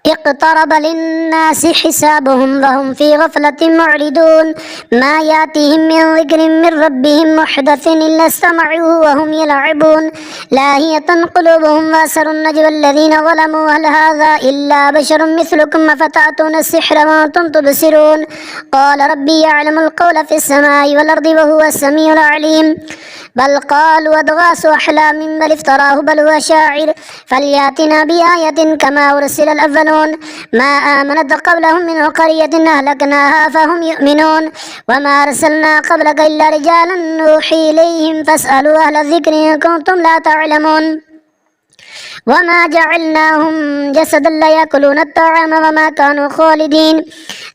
اقترب للناس حسابهم وهم في غفلة معرضون ما يأتيهم من ذكر من ربهم محدث إلا استمعوه وهم يلعبون لاهية قلوبهم وأسروا النجوى الذين ظلموا هل هذا إلا بشر مثلكم أفتأتون السحر وأنتم تبصرون قال ربي يعلم القول في السماء والأرض وهو السميع العليم بل قالوا أضغاث أحلام بل افتراه بل هو شاعر فليأتنا بآية كما أرسل الأولون ما آمنت قبلهم من قرية أهلكناها فهم يؤمنون وما أرسلنا قبلك إلا رجالا نوحي إليهم فاسألوا أهل الذكر إن كنتم لا تعلمون وما جعلناهم جسدا لا يأكلون الطعام وما كانوا خالدين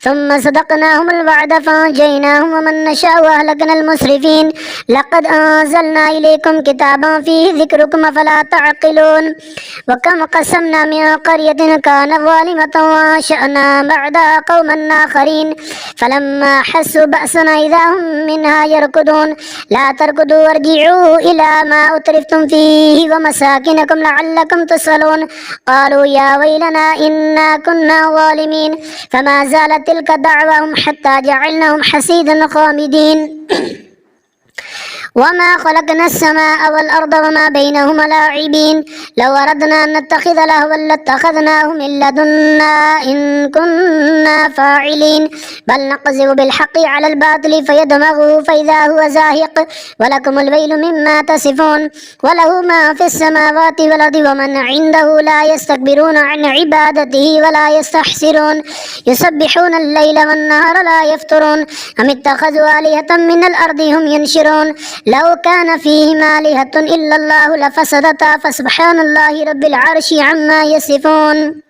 ثم صدقناهم الوعد فأنجيناهم ومن نشاء وأهلكنا المسرفين لقد أنزلنا إليكم كتابا فيه ذكركم فلا تعقلون وكم قسمنا من قرية كانت ظالمة وأنشأنا بعدها قوما آخرين فلما حسوا بأسنا إذا هم منها يركضون لا تركضوا وارجعوا إلى ما أترفتم فيه ومساكنكم لعلكم تسألون قالوا يا ويلنا إنا كنا ظالمين فما زالت تلك دعواهم حتى جعلناهم حصيدا خامدين وما خلقنا السماء والأرض وما بينهما لاعبين لو أردنا أن نتخذ لهوا لاتخذناه من لدنا إن كنا فاعلين بل نقذف بالحق على الباطل فيدمغه فإذا هو زاهق ولكم الويل مما تصفون وله ما في السماوات والأرض ومن عنده لا يستكبرون عن عبادته ولا يستحسرون يسبحون الليل والنهار لا يفترون أم اتخذوا آلهة من الأرض هم ينشرون لو كان فيهما آلهة إلا الله لفسدتا فسبحان الله رب العرش عما يصفون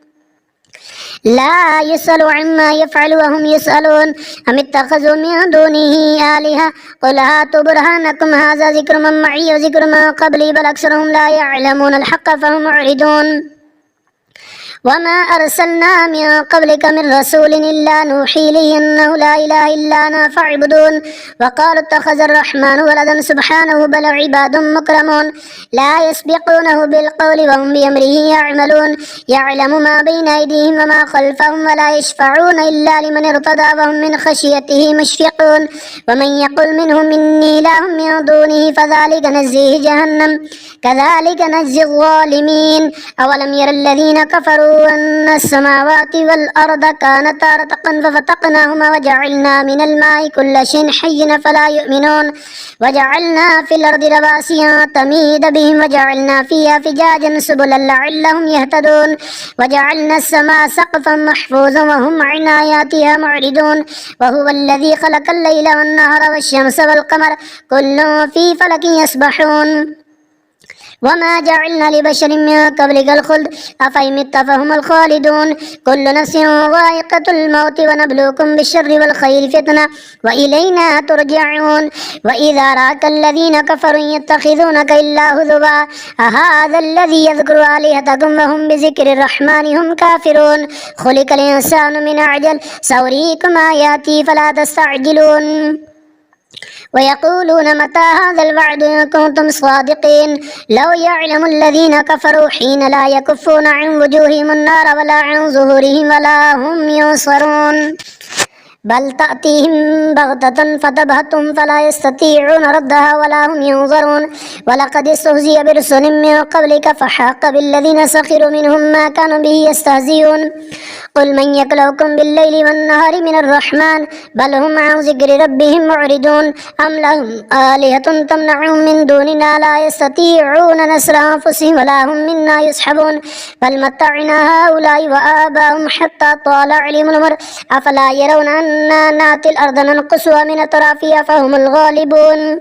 لا يسأل عما يفعل وهم يسألون أم اتخذوا من دونه آلهة قل هاتوا برهانكم هذا ذكر من معي وذكر من قبلي بل أكثرهم لا يعلمون الحق فهم معرضون وما أرسلنا من قبلك من رسول إلا نوحي إليه أنه لا إله إلا أنا فاعبدون وقالوا اتخذ الرحمن ولدا سبحانه بل عباد مكرمون لا يسبقونه بالقول وهم بأمره يعملون يعلم ما بين أيديهم وما خلفهم ولا يشفعون إلا لمن ارتضى وهم من خشيته مشفقون ومن يقل منهم إني إله من دونه فذلك نجزيه جهنم كذلك نجزي الظالمين أولم ير الذين كفروا أن السماوات والأرض كانتا رتقا ففتقناهما وجعلنا من الماء كل شيء حي فلا يؤمنون وجعلنا في الأرض رواسي تميد بهم وجعلنا فيها فجاجا سبلا لعلهم يهتدون وجعلنا السماء سقفا محفوظا وهم عن آياتها معرضون وهو الذي خلق الليل والنهار والشمس والقمر كل في فلك يسبحون وما جعلنا لبشر من قبلك الخلد أفإن مت فهم الخالدون كل نفس ذائقة الموت ونبلوكم بالشر والخير فتنة وإلينا ترجعون وإذا رأك الذين كفروا يتخذونك إلا هزوا أهذا الذي يذكر آلهتكم وهم بذكر الرحمن هم كافرون خلق الإنسان من عجل سأريكم آياتي فلا تستعجلون ويقولون متى هذا الوعد إن كنتم صادقين لو يعلم الذين كفروا حين لا يكفون عن وجوههم النار ولا عن ظهورهم ولا هم ينصرون بل تأتيهم بغتة فتبهتهم فلا يستطيعون ردها ولا هم ينظرون ولقد استهزئ برسل من قبلك فحاق بالذين سخروا منهم ما كانوا به يستهزئون قل من يكلؤكم بالليل والنهار من الرحمن بل هم عن ذكر ربهم معرضون أم لهم آلهة تمنعهم من دوننا لا يستطيعون نصر أنفسهم ولا هم منا يسحبون بل متعنا هؤلاء وآباهم حتى طال عليهم العمر أفلا يرون أنا نأتي الأرض ننقصها من أطرافها فهم الغالبون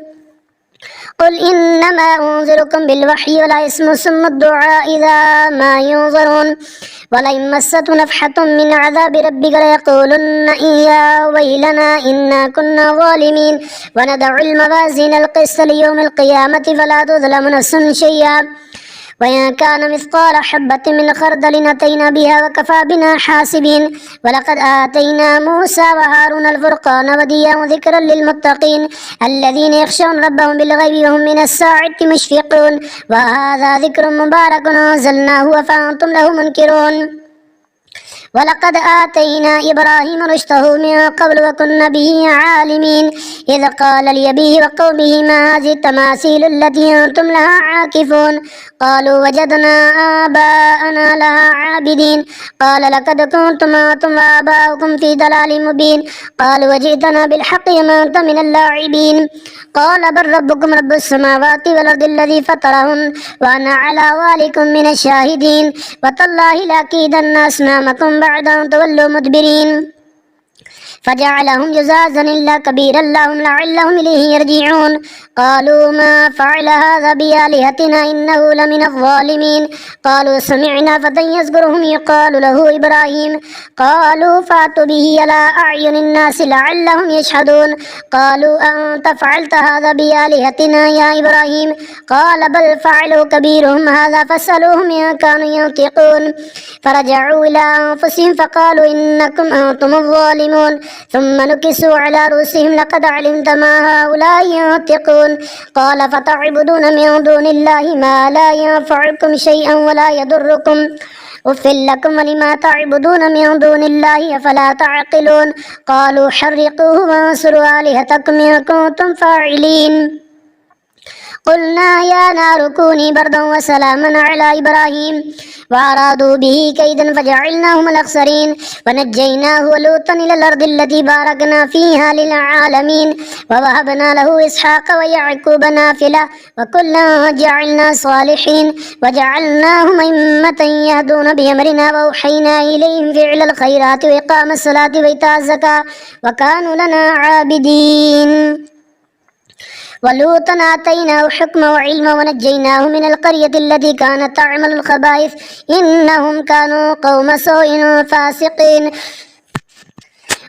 قل إنما أنذركم بالوحي ولا يسمع سم الدعاء إذا ما ينظرون ولئن مسته نفحة من عذاب ربك ليقولن يا ويلنا إنا كنا ظالمين ونضع الموازين القسط ليوم القيامة فلا تظلم نفس شيئا وإن كان مثقال حبة من خردل أتينا بها وكفى بنا حاسبين ولقد آتينا موسى وهارون الفرقان وديا وذكرا للمتقين الذين يخشون ربهم بالغيب وهم من الساعة مشفقون وهذا ذكر مبارك أنزلناه أفأنتم له منكرون ولقد آتينا إبراهيم رشده من قبل وكنا به عالمين إذ قال لأبيه وقومه ما هذه التماثيل التي أنتم لها عاكفون قالوا وجدنا آباءنا لها عابدين قال لقد كنتم أنتم وآباؤكم في ضلال مبين قالوا وجئتنا بالحق وما أنت من اللاعبين قال بل ربكم رب السماوات والأرض الذي فطرهن وأنا على ذلك من الشاهدين وتالله لأكيدن أصنامكم بعد أن تولوا مدبرين فجعلهم جزازا إلا كبيرا لهم لعلهم إليه يرجعون قالوا ما فعل هذا بآلهتنا إنه لمن الظالمين قالوا سمعنا فتى يذكرهم يقال له إبراهيم قالوا فأتوا به على أعين الناس لعلهم يشهدون قالوا أنت فعلت هذا بآلهتنا يا إبراهيم قال بل فعلوا كبيرهم هذا فاسألوهم إن كانوا ينطقون فرجعوا إلى أنفسهم فقالوا إنكم أنتم الظالمون ثم نكسوا على رؤوسهم لقد علمت ما هؤلاء ينطقون قال فتعبدون من دون الله ما لا ينفعكم شيئا ولا يضركم أف لكم ولما تعبدون من دون الله أفلا تعقلون قالوا حرقوه وانصروا آلهتكم إن كنتم فاعلين قلنا يا نار كوني بردا وسلاما على إبراهيم وأرادوا به كيدا فجعلناهم الأخسرين ونجيناه ولوطا إلى الأرض التي باركنا فيها للعالمين ووهبنا له إسحاق ويعقوب نافلة وكلا جعلنا صالحين وجعلناهم أئمة يهدون بأمرنا وأوحينا إليهم فعل الخيرات وإقام الصلاة وإيتاء الزكاة وكانوا لنا عابدين ولوطا آتيناه حكما وعلما ونجيناه من القرية التي كانت تعمل الخبائث إنهم كانوا قوم سوء فاسقين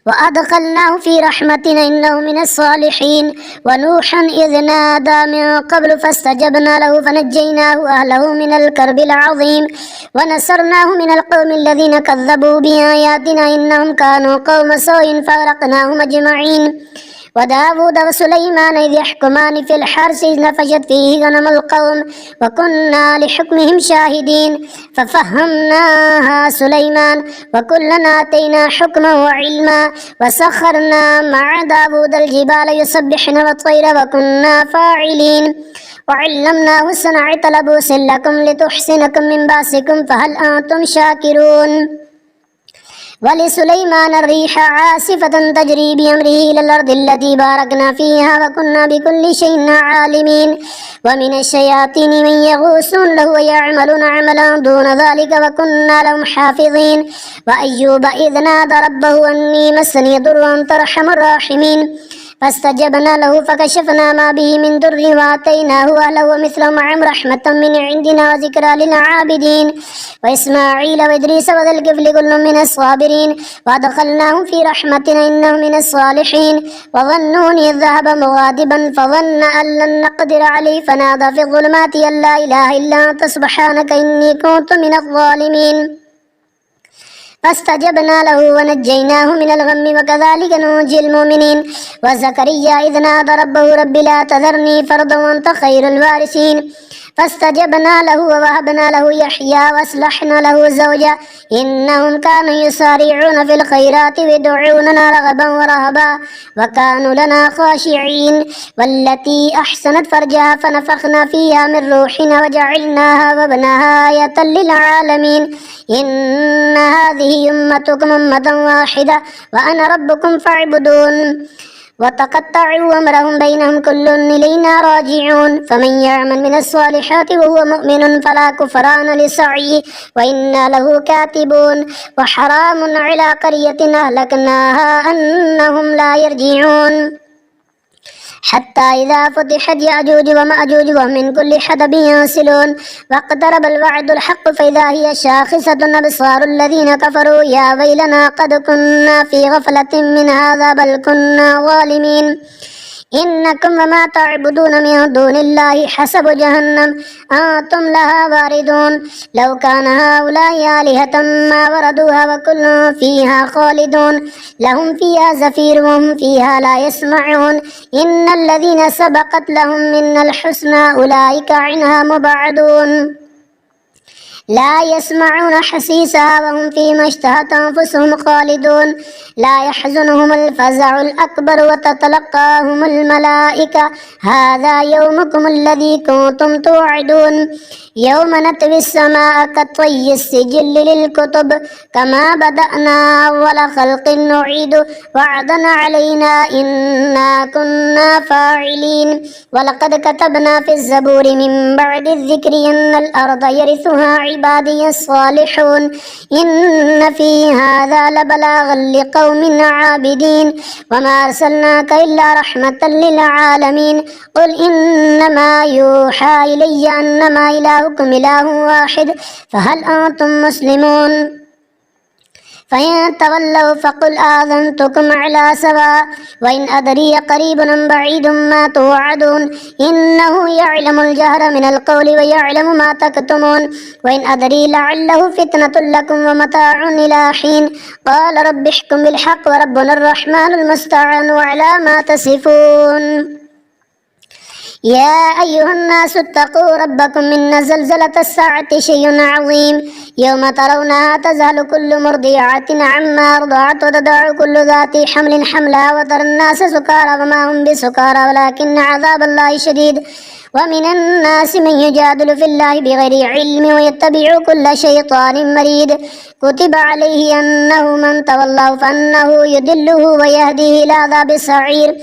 وأدخلناه في رحمتنا إنه من الصالحين ونوحا إذ نادى من قبل فاستجبنا له فنجيناه وأهله من الكرب العظيم ونصرناه من القوم الذين كذبوا بآياتنا إنهم كانوا قوم سوء فأغرقناهم أجمعين وداود وسليمان إذ يحكمان في الحرث إذ نفشت فيه غنم القوم وكنا لحكمهم شاهدين ففهمناها سليمان وكلا آتينا حكما وعلما وسخرنا مع داود الجبال يسبحن والطير وكنا فاعلين وعلمناه صنعة لبوس لكم لتحسنكم من بأسكم فهل أنتم شاكرون ولسليمان الريح عاصفة تجري بأمره إلى الأرض التي باركنا فيها وكنا بكل شيء عالمين ومن الشياطين من يغوصون له ويعملون عملا دون ذلك وكنا لهم حافظين وأيوب إذ نادى ربه أني مسني ضر وأنت أرحم الراحمين فاستجبنا له فكشفنا ما به من ضر وآتيناه أهله ومثلهم معهم رحمة من عندنا وذكرى للعابدين وإسماعيل وإدريس وذا الكفل كل من الصابرين وأدخلناهم في رحمتنا إنه من الصالحين وظنون إذ ذهب مغاضبا فظن أن لن نقدر عليه فنادى في الظلمات أن لا إله إلا أنت سبحانك إني كنت من الظالمين فاستجبنا له ونجيناه من الغم وكذلك ننجي المؤمنين وزكريا إذ نادى ربه رب لا تذرني فردا وأنت خير الوارثين فاستجبنا له ووهبنا له يحيى وأصلحنا له زوجا إنهم كانوا يسارعون في الخيرات ويدعوننا رغبا ورهبا وكانوا لنا خاشعين والتي أحسنت فرجها فنفخنا فيها من روحنا وجعلناها وابنها آية للعالمين إن هذه أمتكم أمة واحدة وأنا ربكم فاعبدون وتقطعوا أمرهم بينهم كل إلينا راجعون فمن يعمل من الصالحات وهو مؤمن فلا كفران لسعيه وإنا له كاتبون وحرام على قرية أهلكناها أنهم لا يرجعون حتى إذا فتحت يأجوج ومأجوج وهم من كل حدب ينسلون واقترب الوعد الحق فإذا هي شاخصة أبصار الذين كفروا يا ويلنا قد كنا في غفلة من هذا بل كنا ظالمين إنكم وما تعبدون من دون الله حسب جهنم أنتم لها واردون لو كان هؤلاء آلهة ما وردوها وكل فيها خالدون لهم فيها زفير وهم فيها لا يسمعون إن الذين سبقت لهم منا الحسنى أولئك عنها مبعدون لا يسمعون حسيسها وهم فيما اشتهت أنفسهم خالدون لا يحزنهم الفزع الأكبر وتتلقاهم الملائكة هذا يومكم الذي كنتم توعدون يوم نطوي السماء كطي السجل للكتب كما بدأنا أول خلق نعيد وعدا علينا إنا كنا فاعلين ولقد كتبنا في الزبور من بعد الذكر أن الأرض يرثها عبادي الصالحون إن في هذا لبلاغا لقوم عابدين وما أرسلناك إلا رحمة للعالمين قل إنما يوحى إلي أنما إلهكم إله واحد فهل أنتم مسلمون فإن تولوا فقل آذنتكم على سواء وإن أدري قريب أم بعيد ما توعدون إنه يعلم الجهر من القول ويعلم ما تكتمون وإن أدري لعله فتنة لكم ومتاع إلى حين قال رب احكم بالحق وربنا الرحمن المستعان على ما تصفون يا أيها الناس اتقوا ربكم إن زلزلة الساعة شيء عظيم يوم ترونها تذهل كل مرضعة عما أرضعت وتضع كل ذات حمل حملها وترى الناس سكارى وما هم بسكارى ولكن عذاب الله شديد ومن الناس من يجادل في الله بغير علم ويتبع كل شيطان مريد كتب عليه أنه من تولاه فأنه يضله ويهديه إلى عذاب السعير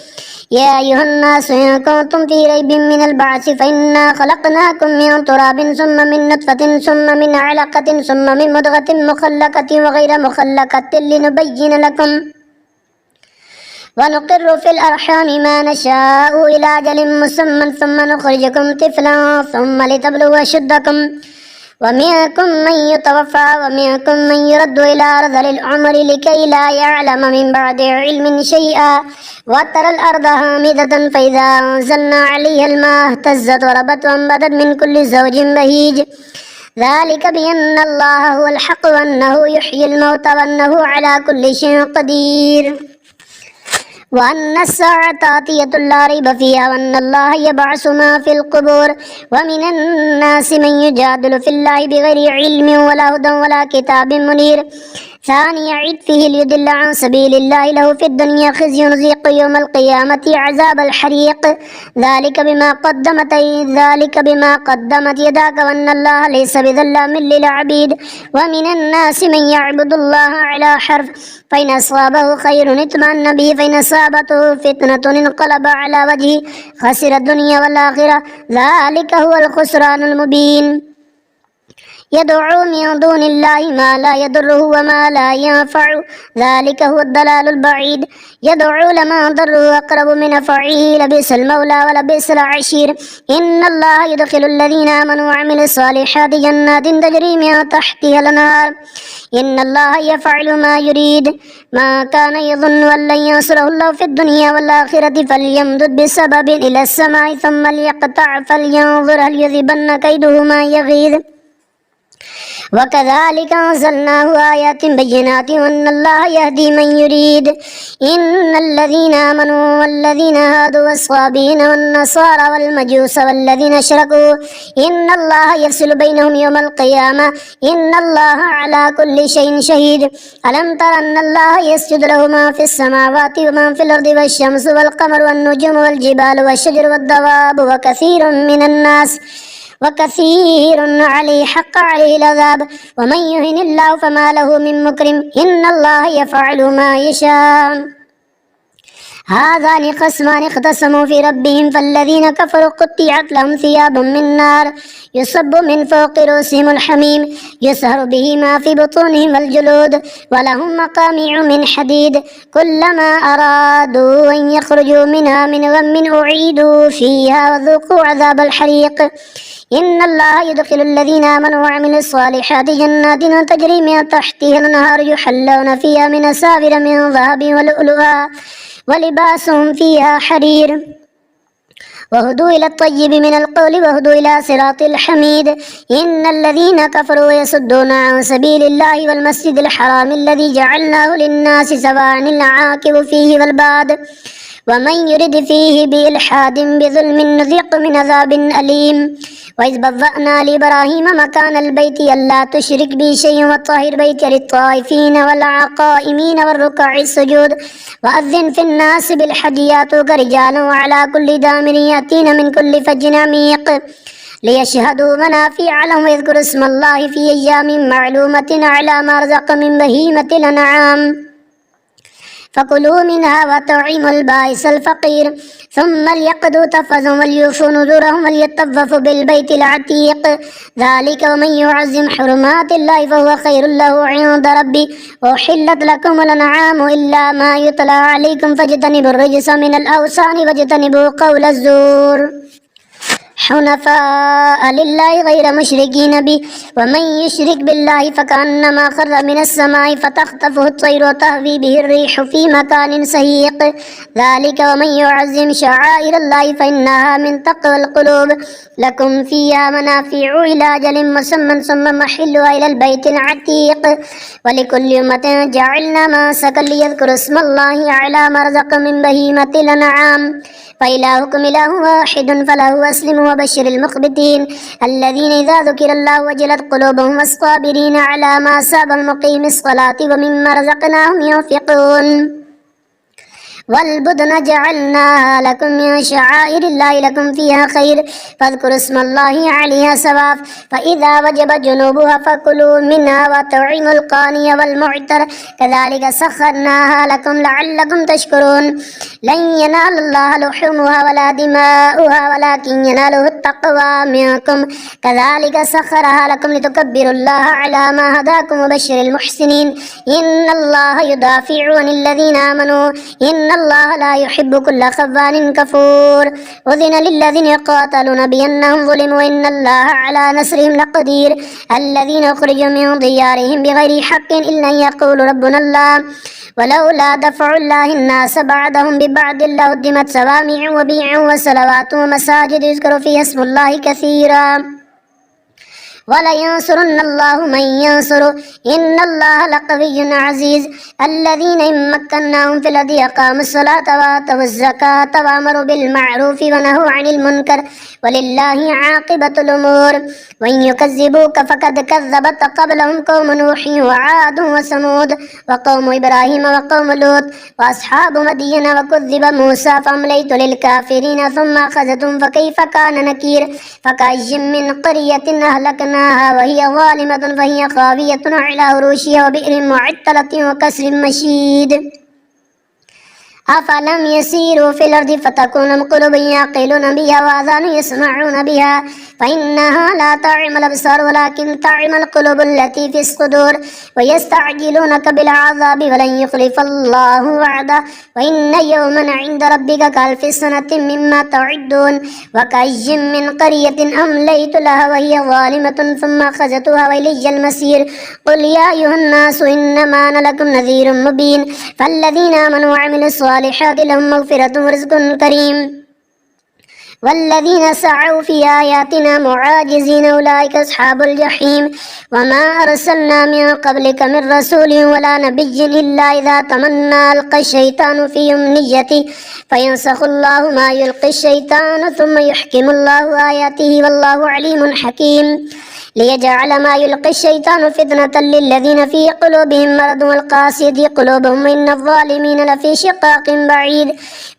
يا أيها الناس إن كنتم في ريب من البعث فإنا خلقناكم من تراب ثم من نطفة ثم من علقة ثم من مضغة مخلقة وغير مخلقة لنبين لكم ونقر في الأرحام ما نشاء إلى أجل مسمى ثم نخرجكم طفلا ثم لتبلغوا أشدكم ومنكم من يتوفى ومنكم من يرد إلى أرذل العمر لكي لا يعلم من بعد علم شيئا وترى الأرض هامدة فإذا أنزلنا عليها الماء اهتزت وربت وانبتت من كل زوج بهيج ذلك بأن الله هو الحق وأنه يحيي الموتى وأنه على كل شيء قدير وأن الساعة آتية لا ريب فيها وأن الله يبعث ما في القبور ومن الناس من يجادل في الله بغير علم ولا هدى ولا كتاب منير ثاني عطفه ليضل عن سبيل الله له في الدنيا خزي نذيق يوم القيامة عذاب الحريق ذلك بما قدمت يداك وأن الله ليس بظلام للعبيد ومن الناس من يعبد الله على حرف فإن أصابه خير اطمأن به فإن أصابته فتنة انقلب على وجهه خسر الدنيا والآخرة ذلك هو الخسران المبين يدعو من دون الله ما لا يضره وما لا ينفع ذلك هو الضلال البعيد يدعو لمن ضره أقرب من نفعه لبئس المولى ولبئس العشير إن الله يدخل الذين آمنوا وعملوا الصالحات جنات تجري من تحتها الأنهار إن الله يفعل ما يريد ما كان يظن أن لن ينصره الله في الدنيا والآخرة فليمدد بسبب إلى السماء ثم ليقطع فلينظر هل يذهبن كيده ما يغيظ وكذلك أنزلناه آيات بينات وأن الله يهدي من يريد إن الذين آمنوا والذين هادوا والصابين والنصارى والمجوس والذين أشركوا إن الله يفصل بينهم يوم القيامة إن الله على كل شيء شهيد ألم تر أن الله يسجد له ما في السماوات وما في الأرض والشمس والقمر والنجوم والجبال والشجر والدواب وكثير عليه حق عليه العذاب ومن يهن الله فما له من مكرم إن الله يفعل ما يشاء هذان خصمان اختصموا في ربهم فالذين كفروا قطعت لهم ثياب من نار يصب من فوق رؤوسهم الحميم يسهر به ما في بطونهم والجلود ولهم مقامع من حديد كلما أرادوا أن يخرجوا منها من غم أعيدوا فيها وذوقوا عذاب الحريق إن الله يدخل الذين آمنوا وعملوا الصالحات جنات تجري من تحتها الأنهار يحلون فيها من أساور من ذهب ولؤلؤا ولباسهم فيها حرير وهدوا إلى الطيب من القول وهدوا إلى صراط الحميد إن الذين كفروا يصدون عن سبيل الله والمسجد الحرام الذي جعلناه للناس سواء العاكف فيه والباد ومن يرد فيه بإلحاد بظلم نذق من عذاب أليم وإذ بوأنا لإبراهيم مكان البيت ألا تشرك بي شيئا وطهر بيتي للطائفين والقائمين والركع السجود وأذن في الناس بالحج يأتوك رجالا وعلى كل ضامر يأتين من كل فج عميق ليشهدوا منافع لهم ويذكروا اسم الله في أيام معلومة على ما رزق من بهيمة الأنعام فكلوا منها وطعموا البائس الفقير ثم ليقضوا تفثهم وليوفوا نذورهم وليطوفوا بالبيت العتيق ذلك ومن يعظم حرمات الله فهو خير له عند ربي أحلت لكم الأنعام إلا ما يتلى عليكم فاجتنبوا الرجس من الأوثان واجتنبوا قول الزور حنفاء لله غير مشركين به ومن يشرك بالله فكأنما خر من السماء فتخطفه الطير وتهوي به الريح في مكان سهيق ذلك ومن يعظم شعائر الله فإنها من تقوى القلوب لكم فيها منافع إلى أجل مسمى ثم محلها إلى البيت العتيق ولكل أمة جعلنا منسكا ليذكروا اسم الله على ما رزق من بهيمة الأنعام فإلهكم إله واحد فله أسلموا وبشر المخبتين الذين إذا ذكر الله وجلت قلوبهم والصابرين على ما أصابهم مقيم الصلاة ومما رزقناهم ينفقون والبدن جعلناها لكم من شعائر الله لكم فيها خير فاذكروا اسم الله عليها سواف فإذا وجب جنوبها فكلوا منها وطعموا القاني والمعتر كذلك سخرناها لكم لعلكم تشكرون لن ينال الله لحومها ولا دماؤها ولكن يناله التقوى منكم كذلك سخرها لكم لتكبروا الله على ما هداكم وبشر المحسنين إن الله يدافع عن الذين آمنوا إن الله لا يحب كل خوان كفور أذن للذين يقاتلون بأنهم ظلموا وإن الله على نصرهم لقدير الذين أخرجوا من ديارهم بغير حق إلا أن يقولوا ربنا الله ولولا دفع الله الناس بعضهم ببعض لهدمت صوامع وبيع وصلوات ومساجد يذكر فيها اسم الله كثيرا ولينصرن الله من ينصره إن الله لقوي عزيز الذين إن مكناهم في الأرض أقاموا الصلاة وآتوا الزكاة وأمروا بالمعروف ونهوا عن المنكر ولله عاقبة الأمور وإن يكذبوك فقد كذبت قبلهم قوم نوح وعاد وثمود وقوم إبراهيم وقوم لوط وأصحاب مدين وكذب موسى فأمليت للكافرين ثم أخذتهم فكيف كان نكير فكأي من قرية أهلكناها وهي ظالمة فهي خاوية على عروشها وبئر معطلة وكسر مشيد أفلم يسيروا في الأرض فتكون قلوب يعقلون بها وآذان يسمعون بها فإنها لا تعمى الأبصار ولكن تعمى القلوب التي في الصدور ويستعجلونك بالعذاب ولن يخلف الله وعده وإن يوما عند ربك كألف سنة مما تعدون وكأي من قرية أمليت لها وهي ظالمة ثم أخذتها وإلي المسير قل يا أيها الناس إنما أنا لكم نذير مبين فالذين آمنوا وعملوا الصالحات لهم مغفرة ورزق كريم والذين سعوا في آياتنا معاجزين أولئك أصحاب الجحيم وما أرسلنا من قبلك من رسول ولا نبي إلا إذا تمنى ألقى الشيطان في أمنيته فينسخ الله ما يلقي الشيطان ثم يحكم الله آياته والله عليم حكيم ليجعل ما يلقي الشيطان فتنة للذين في قلوبهم مرض والقاسية قلوبهم إن الظالمين لفي شقاق بعيد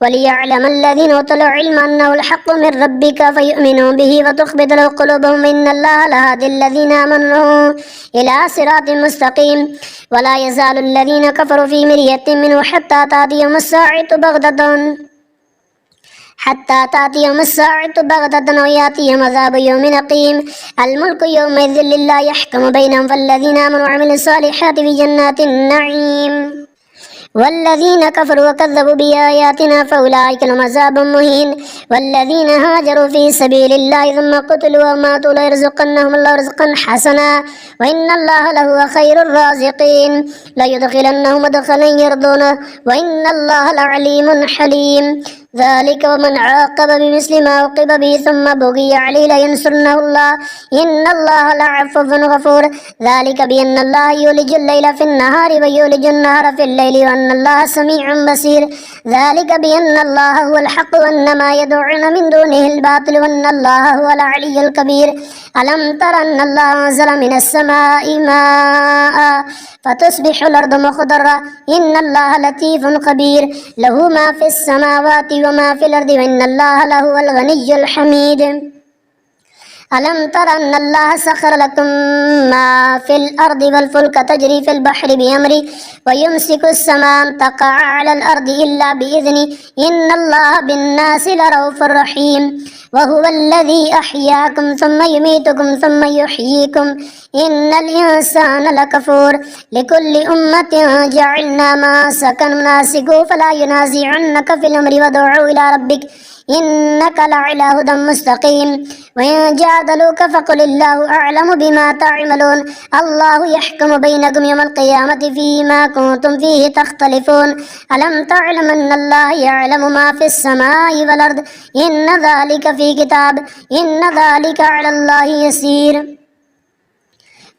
وليعلم الذين أوتوا العلم أنه الحق من ربك فيؤمنوا به وتخبت له قلوبهم إن الله لهادي الذين آمنوا إلى صراط مستقيم ولا يزال الذين كفروا في مرية منه حتى تأتيهم الساعة بغتة ويأتيهم عذاب يوم أقيم الملك يومئذ لله يحكم بينهم فالذين آمنوا وعملوا الصالحات في جنات النعيم والذين كفروا وكذبوا بآياتنا فأولئك لهم عذاب مهين والذين هاجروا في سبيل الله ثم قتلوا وماتوا ليرزقنهم الله رزقا حسنا وإن الله لهو خير الرازقين ليدخلنهم مدخلا يرضونه وإن الله لعليم حليم ذلك ومن عاقب بمثل ما عوقب به ثم بغي عليه لينصرنه الله إن الله لعفو غفور ذلك بأن الله يولج الليل في النهار ويولج النهار في الليل وأن الله سميع بصير ذلك بأن الله هو الحق وأن ما يدعون من دونه الباطل وأن الله هو العلي الكبير ألم تر أن الله أنزل من السماء ماء فتصبح الأرض مخضرة إن الله لطيف خبير له ما في السماوات وما في الأرض وإن الله لهو الغني الحميد ألم تر أن الله سخر لكم ما في الأرض والفلك تجري في البحر بأمره ويمسك السماء أن تقع على الأرض إلا بإذنه إن الله بالناس لرؤوف رحيم وهو الذي أحياكم ثم يميتكم ثم يحييكم إن الإنسان لكفور لكل أمة جعلنا مناسكوا فلا ينازعنك في الأمر وادع إلى ربك إنك لعلى هدى مستقيم وإن جادلوك فقل الله أعلم بما تعملون الله يحكم بينكم يوم القيامة فيما كنتم فيه تختلفون ألم تعلم أن الله يعلم ما في السماء والأرض إن ذلك في كتاب إن ذلك على الله يسير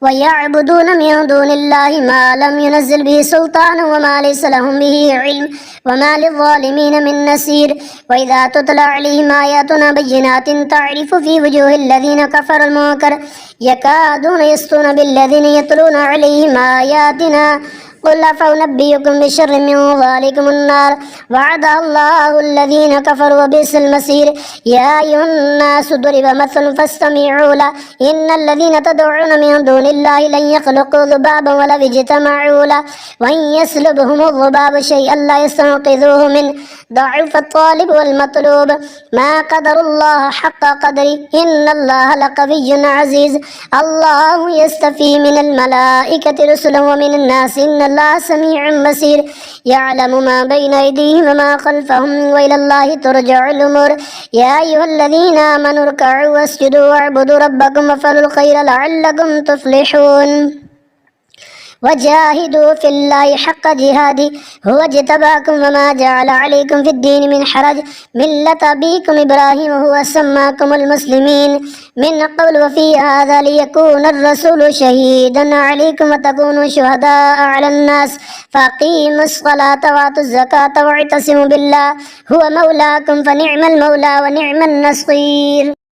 ويعبدون من دون الله ما لم ينزل به سلطان وما ليس لهم به علم وما للظالمين من نصير وإذا تتلى عليهم آياتنا بينات تعرف في وجوه الذين كفروا المنكر يكادون يسطون بالذين يتلون عليهم آياتنا قل أفأنبئكم بشر من ذلكم النار وعدها الله الذين كفروا وبئس المصير يا أيها الناس ضرب مثل فاستمعوا له إن الذين تدعون من دون الله لن يخلقوا ذبابا ولو اجتمعوا له وإن يسلبهم الذباب شيئا لا يستنقذوه منه ضعف الطالب والمطلوب ما قدر الله حق قدره إن الله لقوي عزيز الله يستفي من الملائكة رسلا ومن الناس إن الله سميع بصير يعلم ما بين أيديهم وما خلفهم وإلى الله ترجع الأمور يا أيها الذين آمنوا اركعوا واسجدوا واعبدوا ربكم وافعلوا الخير لعلكم تفلحون وجاهدوا في الله حق جهاده هو اجتباكم وما جعل عليكم في الدين من حرج ملة أبيكم إبراهيم هو سماكم المسلمين من قبل وفي هذا ليكون الرسول شهيدا عليكم وتكونوا شهداء على الناس فأقيموا الصلاة وآتوا الزكاة واعتصموا بالله هو مولاكم فنعم المولى ونعم النصير.